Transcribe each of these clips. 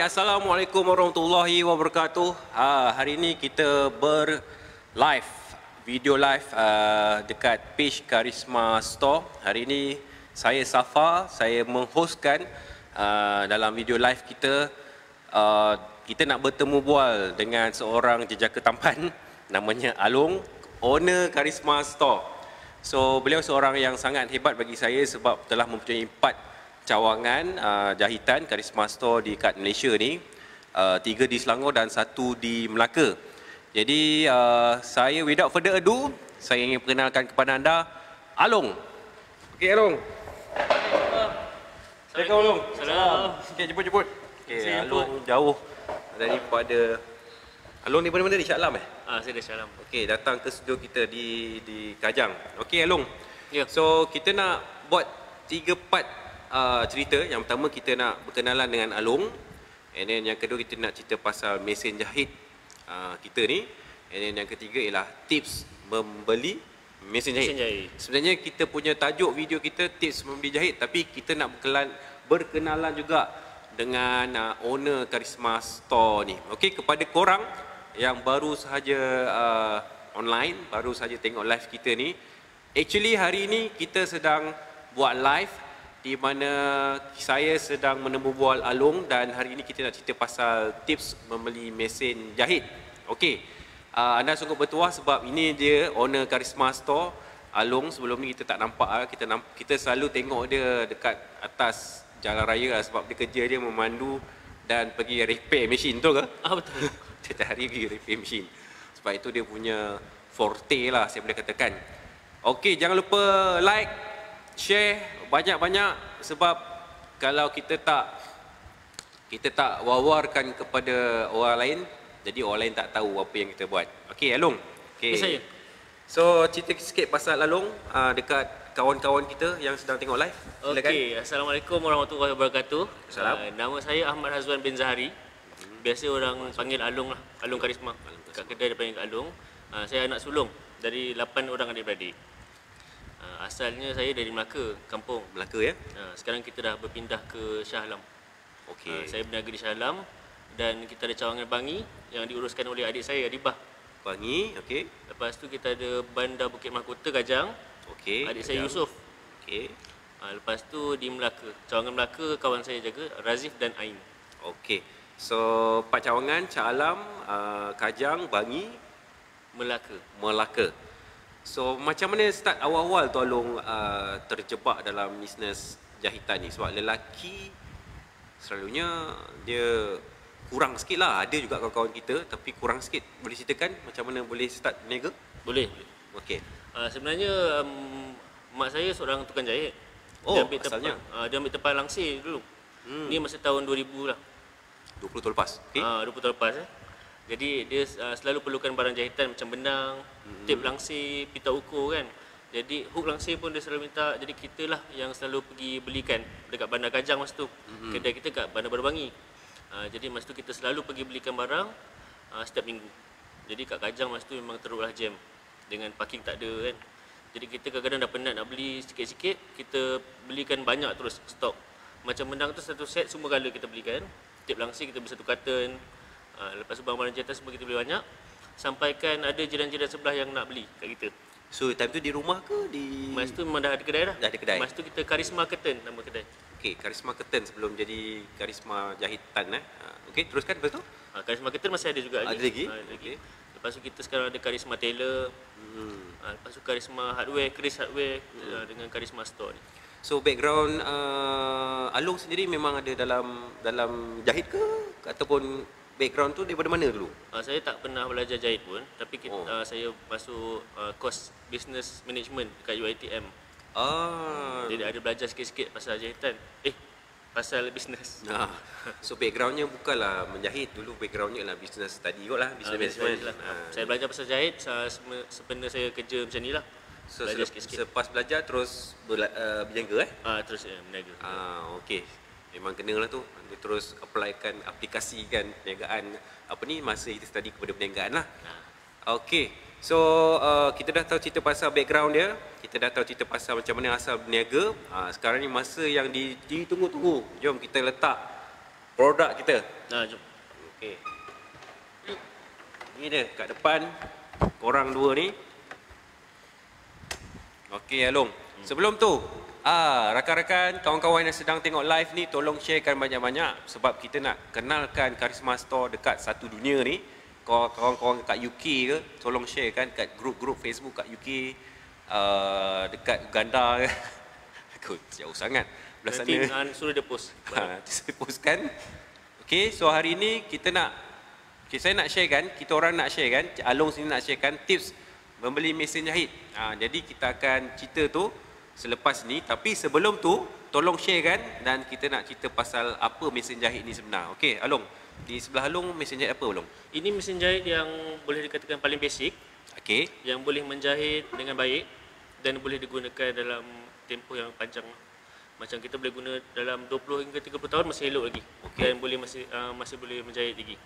Assalamualaikum warahmatullahi wabarakatuh. Hari ini kita live, video live dekat page Karisma Store. Hari ini saya Safa, saya menghostkan dalam video live kita. Kita nak bertemu bual dengan seorang jejaka tampan namanya Along, owner Karisma Store. So beliau seorang yang sangat hebat bagi saya sebab telah mempunyai 4 cawangan jahitan Karisma Store di kat Malaysia ni, 3 di Selangor dan 1 di Melaka. Jadi saya without further ado, saya ingin perkenalkan kepada anda Along. Okey Along. Assalamualaikum Along. Salam. Okey, jemput. Okey, Along jauh daripada Along ni mana-mana di Shah Alam Saya dah Shah Alam. Okey, datang ke studio kita di Kajang. Okey Along. Ya. So kita nak buat 3 part cerita. Yang pertama kita nak berkenalan dengan Along, and then yang kedua kita nak cerita pasal mesin jahit kita ni, and then yang ketiga ialah tips membeli mesin jahit. Sebenarnya kita punya tajuk video kita tips membeli jahit, tapi kita nak berkenalan juga dengan owner Karisma Store ni. Okey, kepada korang yang baru sahaja online, baru sahaja tengok live kita ni, actually hari ni kita sedang buat live di mana saya sedang menemu bual Along, dan hari ini kita nak cerita pasal tips membeli mesin jahit. Okey, anda sungguh bertuah sebab ini dia owner Karisma Store. Along sebelum ni kita tak nampak, kita selalu tengok dia dekat atas jalan raya sebab dia kerja dia memandu dan pergi repair mesin, betul ke? Betul. Setiap hari pergi repair mesin. Sebab itu dia punya forte lah, saya boleh katakan. Okey, jangan lupa like, share banyak-banyak, sebab kalau kita tak wawarkan kepada orang lain, jadi orang lain tak tahu apa yang kita buat. Okey Along. Okey. Saya. So cerita sikit pasal Along dekat kawan-kawan kita yang sedang tengok live. Silakan. Okey, Assalamualaikum warahmatullahi wabarakatuh. Salam. Nama saya Ahmad Hazwan bin Zahari. Biasa orang panggil Along lah, Along Karisma. Kat kedai dia panggil Along. Saya anak sulung dari 8 orang adik-beradik. Asalnya saya dari Melaka, kampung Melaka ya. Sekarang kita dah berpindah ke Shah Alam. Okey. Saya berniaga di Shah Alam, dan kita ada cawangan Bangi yang diuruskan oleh adik saya, Adibah. Bangi, okey. Lepas tu kita ada Bandar Bukit Mahkota, Kajang. Okey. Adik saya Yusof. Okey. Lepas tu di Melaka, cawangan Melaka kawan saya jaga, Razif dan Ain. Okey. So 4 cawangan, Shah Alam, Kajang, Bangi, Melaka. So macam mana start awal-awal tu Along terjebak dalam bisnes jahitan ni? Sebab lelaki selalunya dia kurang sikit lah. Ada juga kawan-kawan kita tapi kurang sikit. Boleh ceritakan macam mana boleh start berniaga? Boleh. Okey. Sebenarnya mak saya seorang tukang jahit. Oh, dia ambil asalnya? Dia ambil tempat langsir dulu. Ni masa tahun 2000 lah. 20 tahun lepas. Okey. 20 tahun lepas Jadi dia selalu perlukan barang jahitan macam benang, tip langsir, pita ukur kan. Jadi hook langsir pun dia selalu minta. Jadi kita lah yang selalu pergi belikan dekat Bandar Kajang masa tu. Kedai kita kat Bandar Baru Bangi. Jadi masa tu kita selalu pergi belikan barang setiap minggu. Jadi kat Kajang masa tu memang teruklah jam dengan parking tak ada kan. Jadi kita kadang-kadang dah penat nak beli sikit-sikit, kita belikan banyak terus stok. Macam benang tu satu set semua color kita belikan. Tip langsir kita beli satu carton. Lepas tu barang-barang jahitan semua kita beli banyak, sampaikan ada jiran-jiran sebelah yang nak beli kat kita. So time tu di rumah ke di? Masa tu memang dah ada kedai dah. Dah ada kedai. Masa tu kita Karisma Curtain nama kedai. Okey, Karisma Curtain sebelum jadi Karisma Jahitan Okey, teruskan lepas tu? Karisma Curtain masih ada juga lagi. Ada lagi? Okay. Lepas tu kita sekarang ada Karisma Tailor. Lepas tu Karisma Hardware, Chris Hardware dengan Karisma Store ni. So background Along sendiri memang ada dalam jahit ke ataupun background tu daripada mana dulu? Saya tak pernah belajar jahit pun, tapi saya masuk course business management dekat UiTM. Jadi ada belajar sikit-sikit pasal jahitan. Pasal business. So backgroundnya bukanlah menjahit, dulu backgroundnya lah business study kot lah, business management lah. Saya belajar pasal jahit sebenarnya saya kerja macam ni lah. So selepas belajar terus berniaga Terus berniaga. Okey. Memang kena lah tu. Dia terus aplikasikan perniagaan masa kita study kepada perniagaan lah. Okey. So kita dah tahu cerita pasal background dia, kita dah tahu cerita pasal macam mana asal berniaga. Sekarang ni masa yang ditunggu-tunggu. Jom kita letak produk kita. Jom. Okey. Ni dia kat depan korang dua ni. Okey Along. Sebelum tu, rakan-rakan, kawan-kawan yang sedang tengok live ni tolong sharekan banyak-banyak sebab kita nak kenalkan Karisma Store dekat satu dunia ni. Kawan-kawan kat UK ke, tolong sharekan kat grup-grup Facebook kat UK, dekat Uganda ke. Aku jauh sangat. Belah Nanti sana. suruh dia post. Saya postkan. Okey, so hari ni saya nak sharekan, kita orang nak sharekan, Along sini nak sharekan tips membeli mesin jahit. Jadi kita akan cerita tu selepas ni, tapi sebelum tu tolong sharekan dan kita nak cerita pasal apa mesin jahit ni sebenar. Okey, Along. Di sebelah Along mesin jahit apa, Along? Ini mesin jahit yang boleh dikatakan paling basic, Okey. yang boleh menjahit dengan baik dan boleh digunakan dalam tempoh yang panjang. Macam kita boleh guna dalam 20 hingga 30 tahun masih elok lagi. Okey. Dan masih boleh menjahit lagi.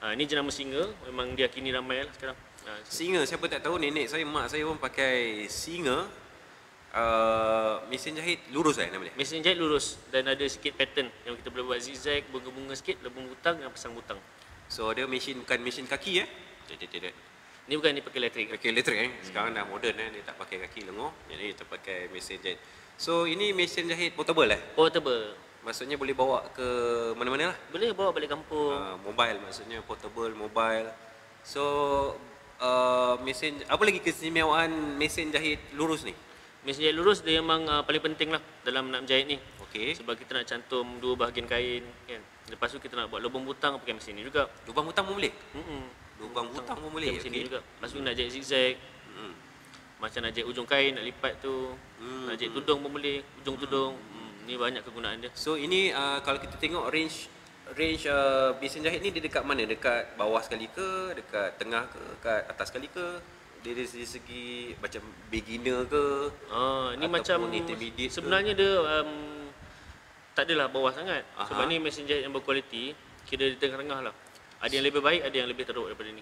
Ini jenama Singer, memang diakini ramai lah sekarang. Singer, siapa tak tahu, nenek saya, mak saya pun pakai Singer. Mesin jahit lurus nama dia? Mesin jahit lurus dan ada sikit pattern yang kita boleh buat zigzag, bunga-bunga sikit, lebung butang dan pasang butang. So dia bukan mesin kaki Tidak. Ni bukan, ni pakai elektrik. Pakai elektrik Sekarang dah moden dia tak pakai kaki lengur. Jadi kita pakai mesin jahit. So ini mesin jahit portable Portable. Maksudnya boleh bawa ke mana-mana lah. Boleh bawa balik kampung. Mobile maksudnya portable mobile. So mesin apa lagi keistimewaan mesin jahit lurus ni? Mesin jahit lurus dia memang paling penting lah dalam nak menjahit ni. Okey. Sebab kita nak cantum dua bahagian kain kan. Lepas tu kita nak buat lubang butang pakai mesin ni juga. Lubang butang pun boleh? Hmm. Lubang butang pun boleh. Mesin ni juga. Lepas tu nak jahit zigzag. Macam nak jahit ujung kain, nak lipat tu. Nak jahit tudung pun boleh, ujung tudung. Ni banyak kegunaan dia. So ini kalau kita tengok range mesin jahit ni dia dekat mana? Dekat bawah sekali ke, dekat tengah ke, dekat atas sekali ke? Dia dari segi macam beginner ke? Ni macam intermediate sebenarnya ke? dia tak adalah bawah sangat. Sebab ni mesin jahit yang berkualiti, kira di tengah-tengah lah. Ada yang lebih baik, ada yang lebih teruk daripada ni.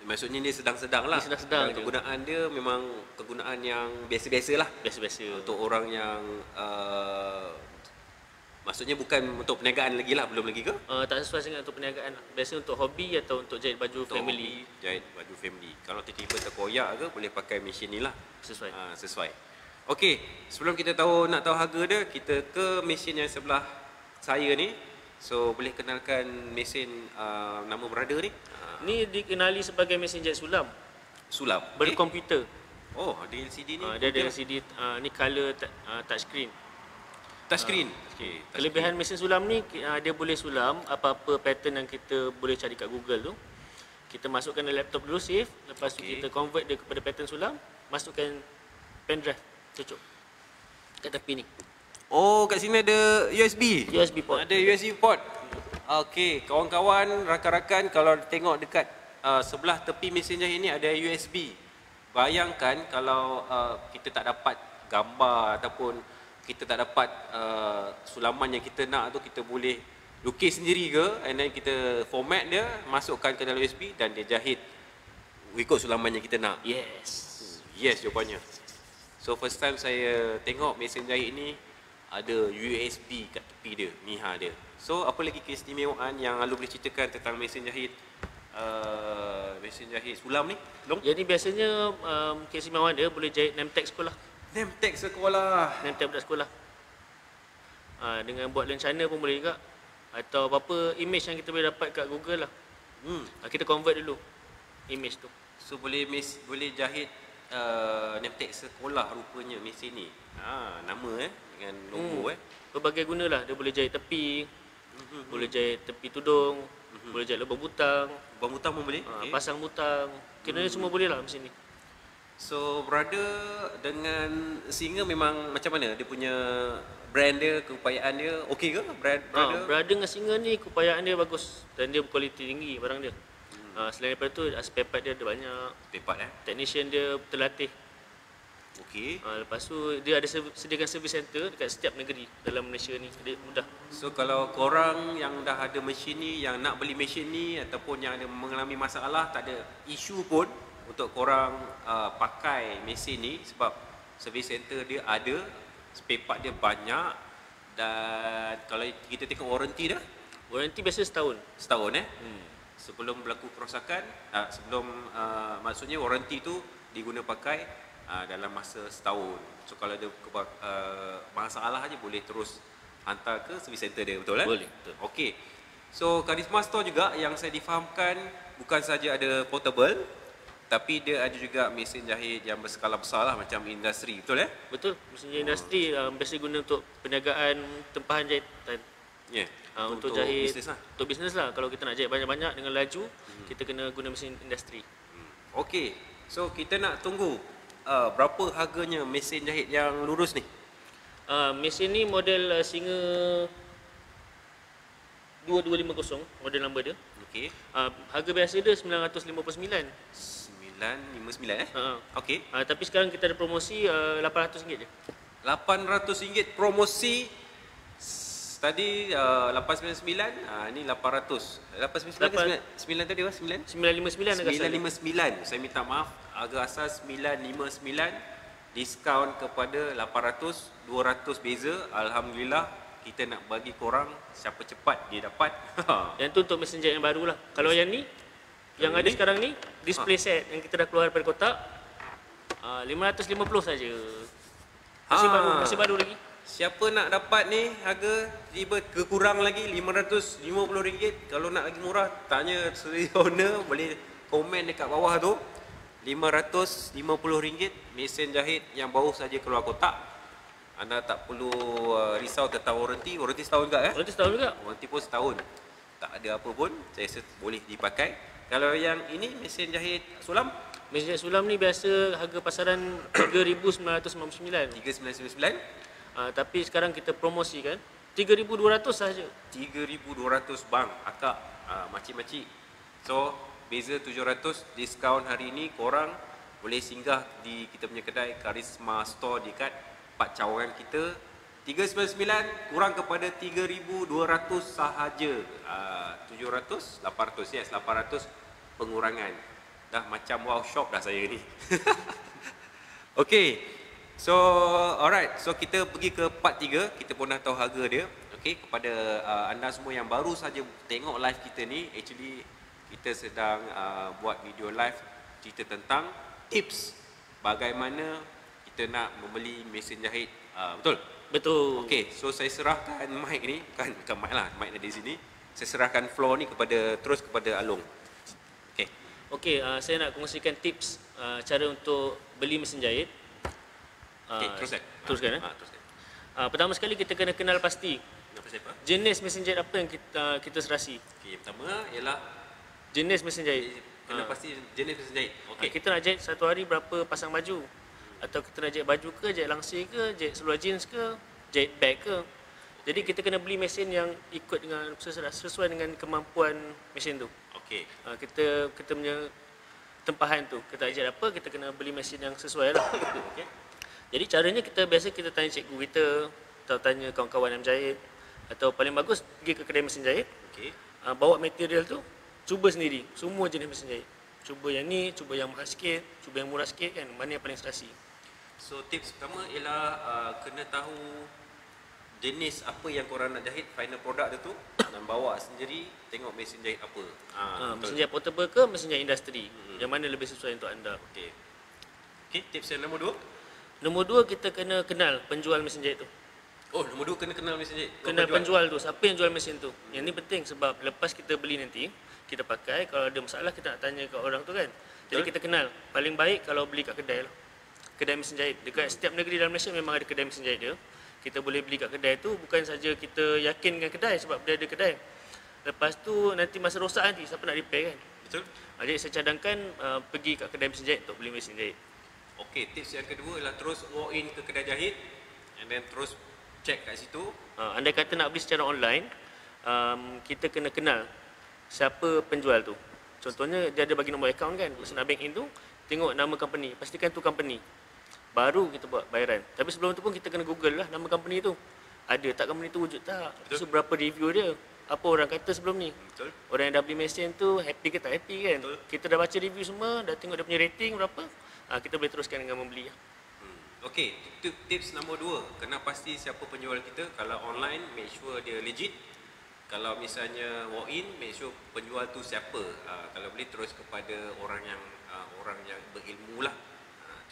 Maksudnya dia sedang-sedang lah. Dia sedang-sedang je. Kegunaan dia memang kegunaan yang biasa-biasa lah. Biasa-biasa. Untuk orang yang maksudnya bukan untuk perniagaan lagi lah, belum lagi ke? Tak sesuai sangat untuk perniagaan lah. Biasa untuk hobi atau untuk jahit baju Untuk family. hobi, jahit baju family. Kalau tiba-tiba terkoyak ke, boleh pakai mesin ni lah. Sesuai. Sesuai. Okey, sebelum kita nak tahu harga dia, kita ke mesin yang sebelah saya ni. So boleh kenalkan mesin nama brother ni? Ni dikenali sebagai mesin jahit sulam. Sulam. Berkomputer. Oh, ada LCD ni. Dia ada LCD, ni color touchscreen. Touchscreen. Okay. Kelebihan mesin sulam ni, dia boleh sulam apa-apa pattern yang kita boleh cari kat Google tu. Kita masukkan dalam laptop dulu, save. Lepas tu kita convert dia kepada pattern sulam, masukkan pen drive, cocok kat tepi ni. Oh, kat sini ada USB. USB port. Ada USB port. Okey, kawan-kawan, rakan-rakan, kalau tengok dekat sebelah tepi mesin jahit ni ada USB. Bayangkan kalau kita tak dapat gambar ataupun kita tak dapat sulaman yang kita nak tu, kita boleh lukis sendiri ke, and then kita format dia, masukkan ke dalam USB dan dia jahit ikut sulaman yang kita nak. Yes jawapannya. So first time saya tengok mesin jahit ni ada USB kat tepi dia, Miha dia. So apa lagi keistimewaan yang Alu boleh ceritakan tentang mesin jahit sulam ni? Long? Jadi biasanya keistimewaan dia boleh jahit name tag sekolah. Name tag sekolah. Name tag budak sekolah. Dengan buat lencana pun boleh juga. Atau apa-apa image yang kita boleh dapat kat Google lah. Kita convert dulu image tu. So boleh jahit name tag sekolah rupanya mesin ni. Nama dengan logo Berbagai guna lah. Dia boleh jahit tepi, boleh jahit tepi tudung, boleh jahit lubang butang. Lubang butang pun boleh? Pasang butang. Kira semua boleh lah mesin ni. So brother dengan Singer memang macam mana? Dia punya brand dia, keupayaan dia okey ke? Brother? Brother dengan Singer ni keupayaan dia bagus dan dia berkualiti tinggi barang dia. Selain daripada tu, spare part dia ada banyak. Spare part Technician dia terlatih. Okey. Lepas tu dia ada sediakan service center dekat setiap negeri dalam Malaysia ni. Dia mudah. So kalau korang yang dah ada mesin ni, yang nak beli mesin ni ataupun yang ada mengalami masalah, tak ada isu pun untuk korang pakai mesin ni, sebab service center dia ada, spare part dia banyak, dan kalau kita tengok warranty dia, Waranti biasa setahun. Setahun sebelum berlaku kerosakan, maksudnya waranti tu diguna pakai dalam masa setahun. So kalau ada masalah aja boleh terus hantar ke service center dia, betul Boleh, betul. Okey. So Karisma Store juga yang saya difahamkan bukan saja ada portable, tapi dia ada juga mesin jahit yang berskala besar lah, macam industri, betul Betul, mesin jahit industri biasa guna untuk perniagaan tempahan jahitan. Ya. Untuk jahit bisnes lah. Untuk bisnes lah. Kalau kita nak jahit banyak-banyak dengan laju, kita kena guna mesin industri. Okey. So kita nak tunggu berapa harganya mesin jahit yang lurus ni? Mesin ni model Singer 2250, model number dia. Okey. Harga biasa dia 959. 959 Okey. Tapi sekarang kita ada promosi RM800 je. RM800 promosi. Tadi 899, ni 800. 899 9 tadi apa? 9? 959 harga asal. 959. Saya minta maaf, harga asal 959, diskaun kepada 800, 200 beza. Alhamdulillah kita nak bagi korang siapa cepat dia dapat. Yang tu untuk mesin jahit yang baru lah. Kalau yang ni, yang ada sekarang ni, display set yang kita dah keluar daripada kotak, 550 saja. Masih baru lagi. Siapa nak dapat ni harga tiba kekurang lagi RM550. Kalau nak lagi murah, tanya seri owner, boleh komen dekat bawah tu. RM550 mesin jahit yang baru saja keluar kotak. Anda tak perlu risau tentang waranti. Waranti setahun juga Waranti setahun juga. Waranti pun setahun. Tak ada apa pun, saya rasa boleh dipakai. Kalau yang ini mesin jahit sulam, mesin jahit sulam ni biasa harga pasaran RM3,999. RM3,999. Tapi sekarang kita promosikan RM3,200 sahaja. RM3,200 bang, akak, makcik-makcik. So, beza RM700, diskaun hari ini korang boleh singgah di kita punya kedai Karisma Store dekat Pak Cawangan kita. RM399 kurang kepada RM3,200 sahaja. 700, 800, yes, 800 pengurangan. Dah macam wow shop dah saya ni. Okey. So, alright. So, kita pergi ke part 3. Kita pun dah tahu harga dia. Okay, kepada anda semua yang baru saja tengok live kita ni, actually kita sedang buat video live cerita tentang tips bagaimana kita nak membeli mesin jahit. Betul? Betul. Okay, so saya serahkan mic ni, bukan mic lah, mic ada di sini. Saya serahkan floor ni terus kepada Along. Okay, saya nak kongsikan tips cara untuk beli mesin jahit. Okay, teruskan. Teruskan. Pertama sekali kita kena kenal pasti jenis mesin jahit apa yang kita serasi. Okay, yang pertama ialah jenis mesin jahit. Kena pasti jenis mesin jahit. Okay. Kita nak jahit satu hari berapa pasang baju, atau kita nak jahit baju ke, jahit langsir ke, jahit seluar jeans ke, jahit bag ke. Jadi kita kena beli mesin yang ikut dengan sesuai dengan kemampuan mesin tu. Okey. Kita punya tempahan tu, kita jahit apa, kita kena beli mesin yang sesuai lah. Okey. Jadi caranya kita tanya cikgu kita, atau tanya kawan-kawan yang jahit, atau paling bagus pergi ke kedai mesin jahit. Okey. Bawa material tu, cuba sendiri semua jenis mesin jahit. Cuba yang ni, cuba yang mahal sikit, cuba yang murah sikit kan, mana yang paling serasi. So tips pertama ialah kena tahu jenis apa yang korang nak jahit, final product dia tu, dan bawa sendiri tengok mesin jahit apa. Mesin jahit portable ke mesin jahit industri, yang mana lebih sesuai untuk anda. Okey. Okey, tips yang nombor 2. Nombor 2, kita kena kenal penjual mesin jahit tu. Oh, nombor 2 kena kenal mesin jahit. Kenal penjual tu, siapa yang jual mesin tu. Yang ni penting sebab lepas kita beli nanti, kita pakai, kalau ada masalah kita nak tanya ke orang tu kan. Jadi kita kenal. Paling baik kalau beli kat kedai lah. Kedai mesin jahit. Dekat setiap negeri dalam Malaysia memang ada kedai mesin jahit dia. Kita boleh beli kat kedai tu, bukan saja kita yakin dengan kedai sebab dia ada kedai. Lepas tu nanti masa rosak nanti siapa nak repair kan. Betul. Jadi saya cadangkan pergi kat kedai mesin jahit untuk beli mesin jahit. Okey, tips yang kedua ialah terus walk in ke kedai jahit and then terus check kat situ. Andai kata nak beli secara online, kita kena kenal siapa penjual tu. Contohnya dia ada bagi nombor akaun kan, masa nak bank in tu, tengok nama company, pastikan tu company. Baru kita buat bayaran. Tapi sebelum tu pun kita kena google lah nama company tu. Ada tak company tu wujud tak? So berapa review dia? Apa orang kata sebelum ni? Betul. Orang yang dah beli mesin tu happy ke tak happy kan? Betul. Kita dah baca review semua, dah tengok dia punya rating berapa, kita boleh teruskan dengan membeli. Okey, tips nombor 2, kena pasti siapa penjual kita. Kalau online, make sure dia legit. Kalau misalnya walk in, make sure penjual tu siapa. Kalau boleh terus kepada orang yang berilmu lah.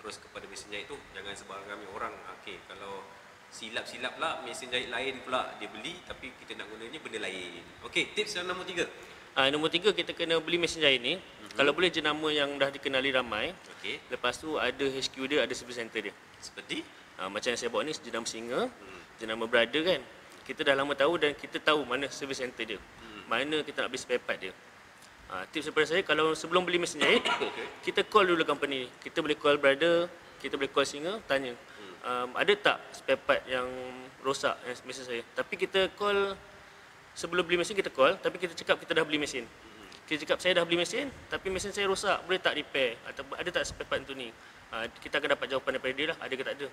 Terus kepada mesin jahit tu, jangan sembarang ambil orang. Okey, kalau silap-silap lah mesin jahit lain pula dia beli tapi kita nak gunanya benda lain. Okey, tips yang nombor 3. Nombor 3, kita kena beli mesin jahit ni. Kalau boleh jenama yang dah dikenali ramai. Okey. Lepas tu ada HQ dia, ada service center dia. Seperti Macam yang saya bawa ni jenama Singa, jenama Brother kan. Kita dah lama tahu dan kita tahu mana service center dia. Mana kita nak beli spare part dia. Tips daripada saya, kalau sebelum beli mesin jahit, kita call dulu company ni. Kita boleh call Brother, kita boleh call Singa, tanya. Ada tak spare part yang rosak mesin saya. Tapi kita call, sebelum beli mesin kita call, tapi kita cakap kita dah beli mesin. Kita cakap saya dah beli mesin, tapi mesin saya rosak, boleh tak repair? Atau ada tak spare part untuk ni? Kita akan dapat jawapan daripada dia lah, ada ke tak ada.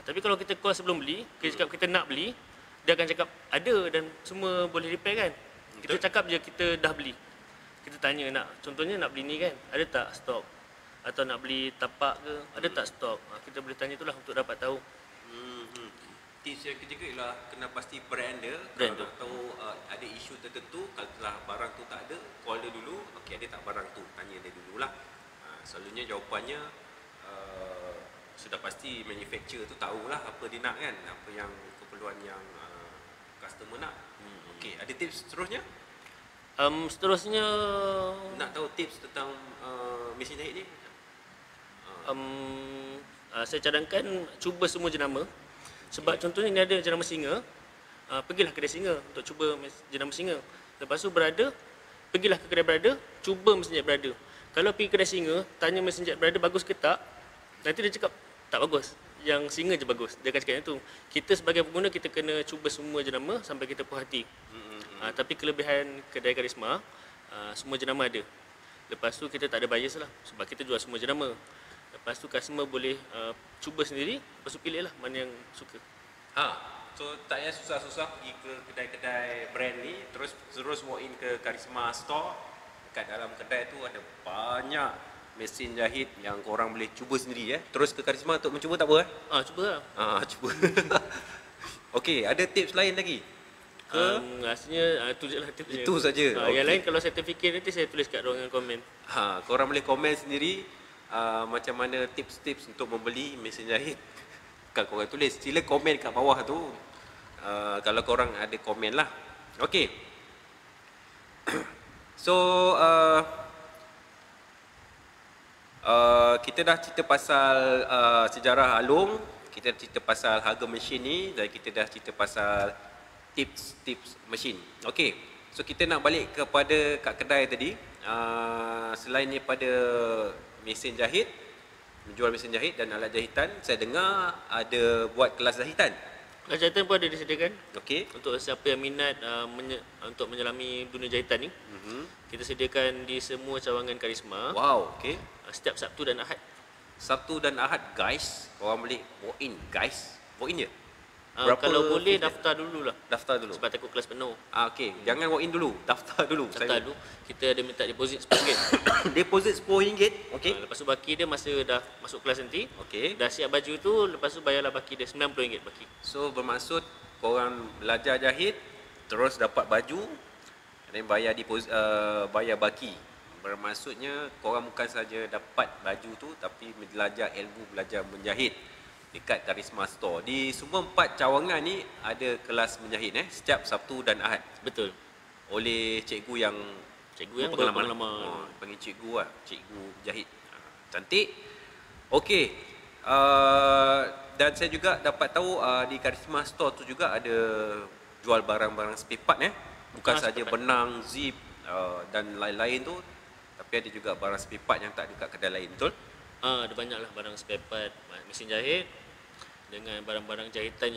Tapi kalau kita call sebelum beli, kita cakap kita nak beli, dia akan cakap ada dan semua boleh repair kan. Kita cakap je kita dah beli. Kita tanya contohnya nak beli ni kan, ada tak stok? Atau nak beli tapak ke, ada tak stok? Kita boleh tanya itulah untuk dapat tahu. Tips yang ketiga ialah kena pasti brand dia. Brand Kalau nak tahu ada isu tertentu, kalau telah barang tu tak ada, call dia dulu. Okey, ada tak barang tu? Tanya dia dululah. Selalunya jawapannya sudah pasti manufacturer tu tahulah apa dia nak kan, apa yang keperluan yang customer nak. Okey, ada tips seterusnya? Seterusnya Nak tahu tips tentang mesin jahit ni? saya cadangkan cuba semua jenama. Sebab contohnya ni ada jenama Singa, pergilah kedai Singa untuk cuba jenama Singa. Lepas tu Brother, pergilah ke kedai Brother, cuba mesin jahit Brother. Kalau pergi kedai Singa, tanya mesin jahit Brother bagus ke tak, nanti dia cakap tak bagus, yang Singa je bagus. Dia akan cakap itu. Kita sebagai pengguna, kita kena cuba semua jenama sampai kita puas hati. Tapi kelebihan kedai Karisma, semua jenama ada. Lepas tu kita tak ada bias lah, sebab kita jual semua jenama. Lepas tu customer boleh cuba sendiri, lepas tu pilih lah mana yang suka. So tak payah susah-susah pergi ke kedai-kedai brand ni, terus walk in ke Karisma Store. Kat dalam kedai tu ada banyak mesin jahit yang korang boleh cuba sendiri. Terus ke Karisma untuk mencuba tak apa? Cuba lah. Cuba. Okey, ada tips lain lagi? Rasanya itu je lah tips dia. Itu saja. Yang lain kalau saya terfikir nanti saya tulis kat ruangan komen. Korang boleh komen sendiri macam mana tips-tips untuk membeli mesin jahit. Kalau korang tulis, sila komen kat bawah tu. Kalau korang ada komen lah. Okey. So kita dah cerita pasal sejarah Along, kita dah cerita pasal harga mesin ni, dan kita dah cerita pasal tips mesin. Okey, so kita nak balik kepada kat kedai tadi. Selain daripada mesin jahit, menjual mesin jahit dan alat jahitan, saya dengar ada buat kelas jahitan. Kelas jahitan pun ada disediakan. Okey. Untuk siapa yang minat untuk menyelami dunia jahitan ni, kita sediakan di semua cawangan Karisma. Wow, okey. Setiap Sabtu dan Ahad. Sabtu dan Ahad guys, korang boleh walk in guys. Walk in je. Kalau boleh daftar dululah. Daftar dulu. Sebab takut kelas penuh. Okey, jangan walk in dulu, daftar dulu. Daftar dulu. Kita ada minta deposit RM10. Deposit RM10. Okey. Lepas tu baki dia masa dah masuk kelas nanti. Okey. Dah siap baju tu, lepas tu bayarlah baki dia RM90 baki. So bermaksud korang belajar jahit, terus dapat baju, dan bayar deposit, bayar baki. Bermaksudnya korang bukan saja dapat baju tu, tapi belajar ilmu, belajar menjahit dekat Karisma Store. Di semua 4 cawangan ni ada kelas menjahit setiap Sabtu dan Ahad. Betul. Oleh cikgu yang berpengalaman. Panggil cikgu lah, cikgu jahit. Cantik. Okey. Dan saya juga dapat tahu di Karisma Store tu juga ada jual barang-barang spare part bukan saja benang, zip dan lain-lain tu, tapi ada juga barang spare part yang tak ada kat kedai lain, betul? Ada banyaklah barang spare part, mesin jahit dengan barang-barang jahitan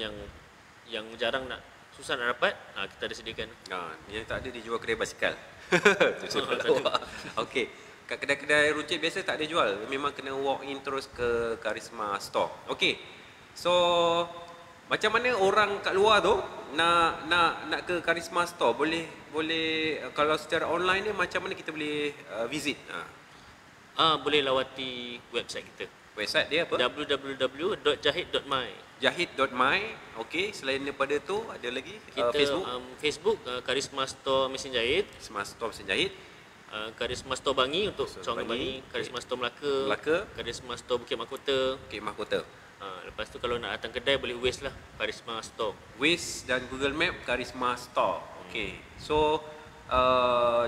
yang jarang susah nak dapat, kita ada sediakan. Yang tak ada dijual kedai basikal. Okey. Kat kedai-kedai runcit biasa tak ada jual. Memang kena walk in terus ke Karisma Store. Okey. So macam mana orang kat luar tu nak ke Karisma Store? Boleh kalau secara online ni macam mana kita boleh visit? Boleh lawati website kita. Website dia apa? www.jahit.my. jahit.my. Okey, selain daripada tu ada lagi Kita Facebook, Facebook Karisma Store Mesin Jahit, Smart Store Mesin Jahit, Karisma Store Bangi untuk Store cawangan Bangi, Bangi, Karisma Store Melaka, Melaka, Karisma Store Bukit Mahkota. Bukit Mahkota. Lepas tu kalau nak datang kedai boleh Waze lah, Karisma Store. Waze dan Google Map Karisma Store. Okey. So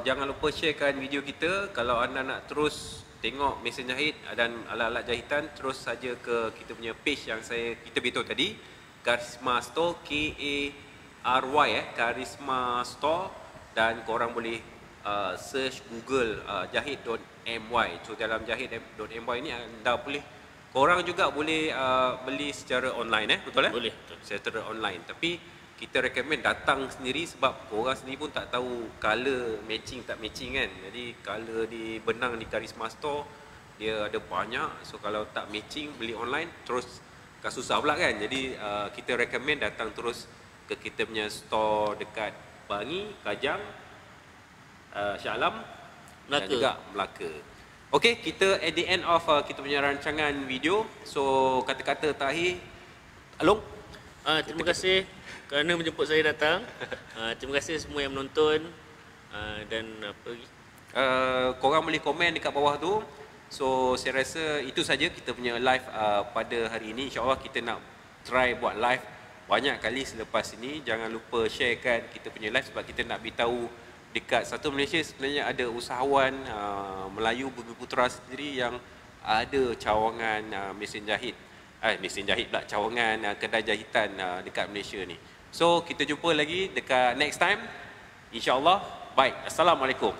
jangan lupa sharekan video kita. Kalau anda nak terus tengok mesin jahit dan alat-alat jahitan, terus saja ke kita punya page yang kita beritahu tadi, Karisma Store, KARY Karisma Store, dan korang boleh search Google jahit.my. So dalam jahit.my ni anda korang juga boleh beli secara online, betul Boleh, betul. secara online. Tapi kita recommend datang sendiri sebab korang sendiri pun tak tahu color matching tak matching kan. Jadi color di benang di Karisma Store dia ada banyak. So kalau tak matching beli online terus akan susah pula kan. Jadi kita recommend datang terus ke kita punya store dekat Bangi, Kajang, Shah Alam dan Melaka. juga Melaka. Okey, kita at the end of kita punya rancangan video. So kata-kata terakhir Along. Terima kasih kerana menjemput saya datang. Terima kasih semua yang menonton. Dan apa lagi? Korang boleh komen dekat bawah tu. So saya rasa itu saja kita punya live pada hari ini. InsyaAllah kita nak try buat live banyak kali selepas ini. Jangan lupa sharekan kita punya live sebab kita nak beritahu dekat satu Malaysia sebenarnya ada usahawan Melayu Bumi Putra sendiri yang ada cawangan mesin jahit. Mesin jahit pula, cawangan kedai jahitan dekat Malaysia ni. So kita jumpa lagi dekat next time. InsyaAllah. Baik. Assalamualaikum.